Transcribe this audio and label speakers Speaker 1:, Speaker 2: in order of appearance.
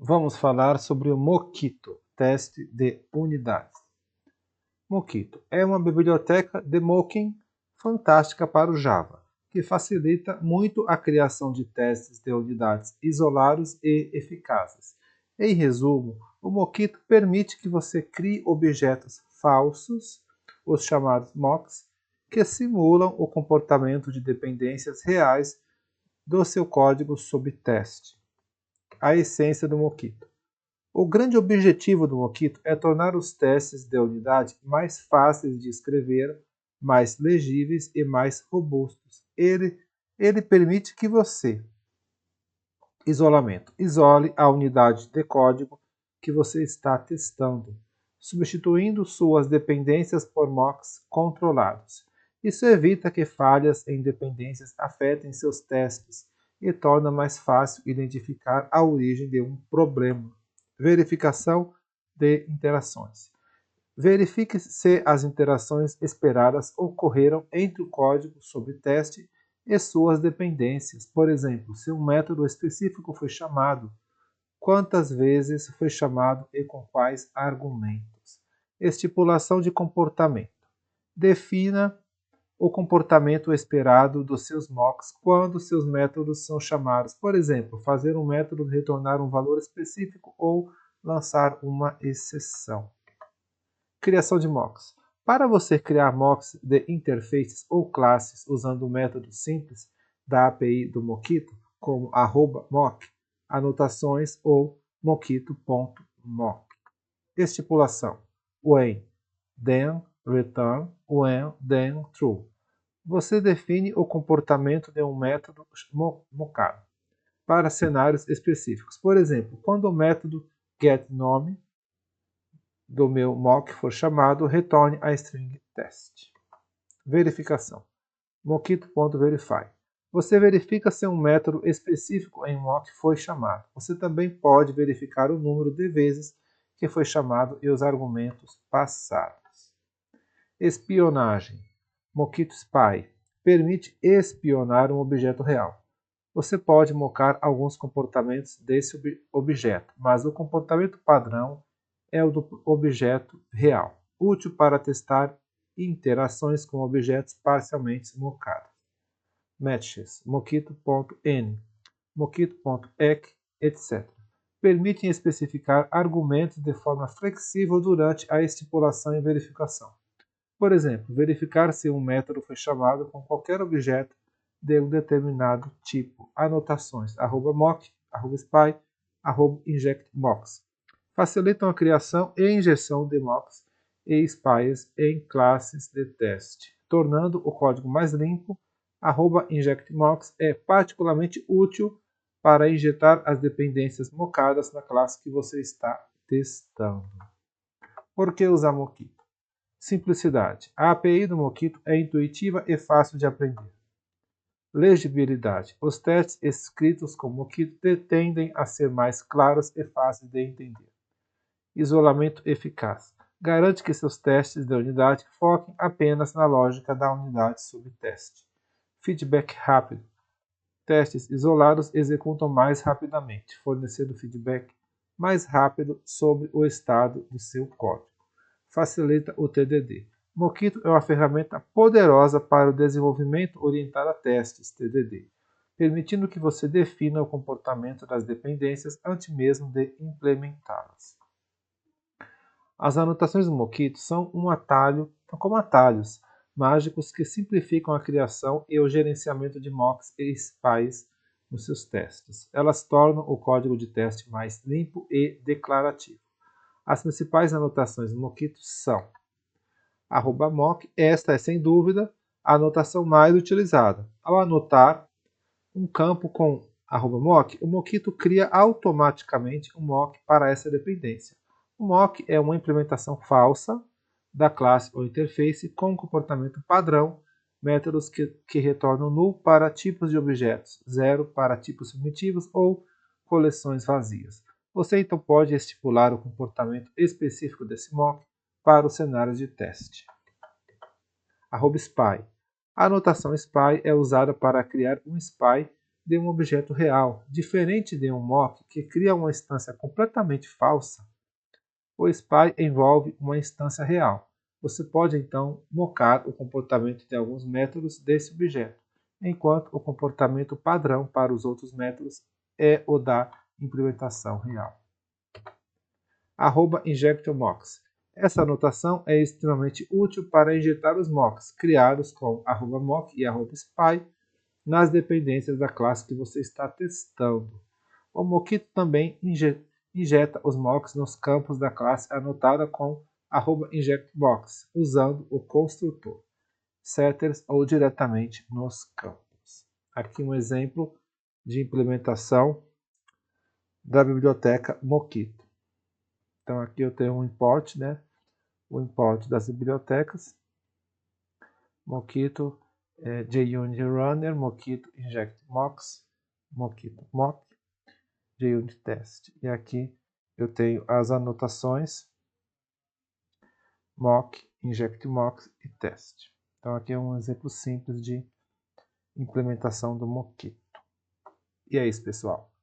Speaker 1: Vamos falar sobre o Mockito, teste de unidades. Mockito é uma biblioteca de mocking fantástica para o Java, que facilita muito a criação de testes de unidades isolados e eficazes. Em resumo, o Mockito permite que você crie objetos falsos, os chamados mocks, que simulam o comportamento de dependências reais do seu código sob teste. A essência do Mockito. O grande objetivo do Mockito é tornar os testes de unidade mais fáceis de escrever, mais legíveis e mais robustos. Ele permite que você, isole a unidade de código que você está testando, substituindo suas dependências por mocks controlados. Isso evita que falhas em dependências afetem seus testes e torna mais fácil identificar a origem de um problema. Verificação de interações. Verifique se as interações esperadas ocorreram entre o código sob teste e suas dependências. Por exemplo, se um método específico foi chamado, quantas vezes foi chamado e com quais argumentos. Estipulação de comportamento. Defina o comportamento esperado dos seus mocks quando seus métodos são chamados. Por exemplo, fazer um método retornar um valor específico ou lançar uma exceção. Criação de mocks. Para você criar mocks de interfaces ou classes usando um método simples da API do Mockito, como @mock, anotações ou mockito.mock. Estipulação. When, then, return, when, then, true. Você define o comportamento de um método mockado para cenários específicos. Por exemplo, quando o método getNome do meu mock for chamado, retorne a string test. Verificação. Mockito.verify. Você verifica se um método específico em mock foi chamado. Você também pode verificar o número de vezes que foi chamado e os argumentos passados. Espionagem. Mockito Spy permite espionar um objeto real. Você pode mocar alguns comportamentos desse objeto, mas o comportamento padrão é o do objeto real, útil para testar interações com objetos parcialmente mocados. Matches, mockito.n, mockito.ec, etc. Permitem especificar argumentos de forma flexível durante a estipulação e verificação. Por exemplo, verificar se um método foi chamado com qualquer objeto de um determinado tipo. Anotações, @mock, @spy, @injectMocks. Facilitam a criação e injeção de mocks e spies em classes de teste, tornando o código mais limpo. @injectMocks é particularmente útil para injetar as dependências mocadas na classe que você está testando. Por que usar Mockito? Simplicidade. A API do Mockito é intuitiva e fácil de aprender. Legibilidade. Os testes escritos com Mockito tendem a ser mais claros e fáceis de entender. Isolamento eficaz. Garante que seus testes de unidade foquem apenas na lógica da unidade sob teste. Feedback rápido. Testes isolados executam mais rapidamente, fornecendo feedback mais rápido sobre o estado do seu código. Facilita o TDD. Mockito é uma ferramenta poderosa para o desenvolvimento orientado a testes, TDD, permitindo que você defina o comportamento das dependências antes mesmo de implementá-las. As anotações do Mockito são como atalhos mágicos que simplificam a criação e o gerenciamento de mocks e spies nos seus testes. Elas tornam o código de teste mais limpo e declarativo. As principais anotações do Mockito são @mock, esta é sem dúvida a anotação mais utilizada. Ao anotar um campo com @mock, o Mockito cria automaticamente um mock para essa dependência. O mock é uma implementação falsa da classe ou interface com comportamento padrão, métodos que retornam null para tipos de objetos, 0 para tipos primitivos ou coleções vazias. Você então pode estipular o comportamento específico desse mock para os cenários de teste. @spy. A anotação spy é usada para criar um spy de um objeto real, diferente de um mock que cria uma instância completamente falsa. O SPY envolve uma instância real. Você pode então mocar o comportamento de alguns métodos desse objeto, enquanto o comportamento padrão para os outros métodos é o da implementação real. @injectMocks. Essa anotação é extremamente útil para injetar os mocks criados com @mock e @spy nas dependências da classe que você está testando. O Mockito também injeta os mocks nos campos da classe anotada com @injectMocks, usando o construtor, setters ou diretamente nos campos. Aqui um exemplo de implementação da biblioteca Mockito. Então aqui eu tenho um import, né? O import das bibliotecas, Mockito, JUnit Runner, Mockito Inject Mocks, Mockito Mock, JUnit Test. E aqui eu tenho as anotações Mock, Inject Mocks e Test. Então aqui é um exemplo simples de implementação do Mockito. E é isso, pessoal.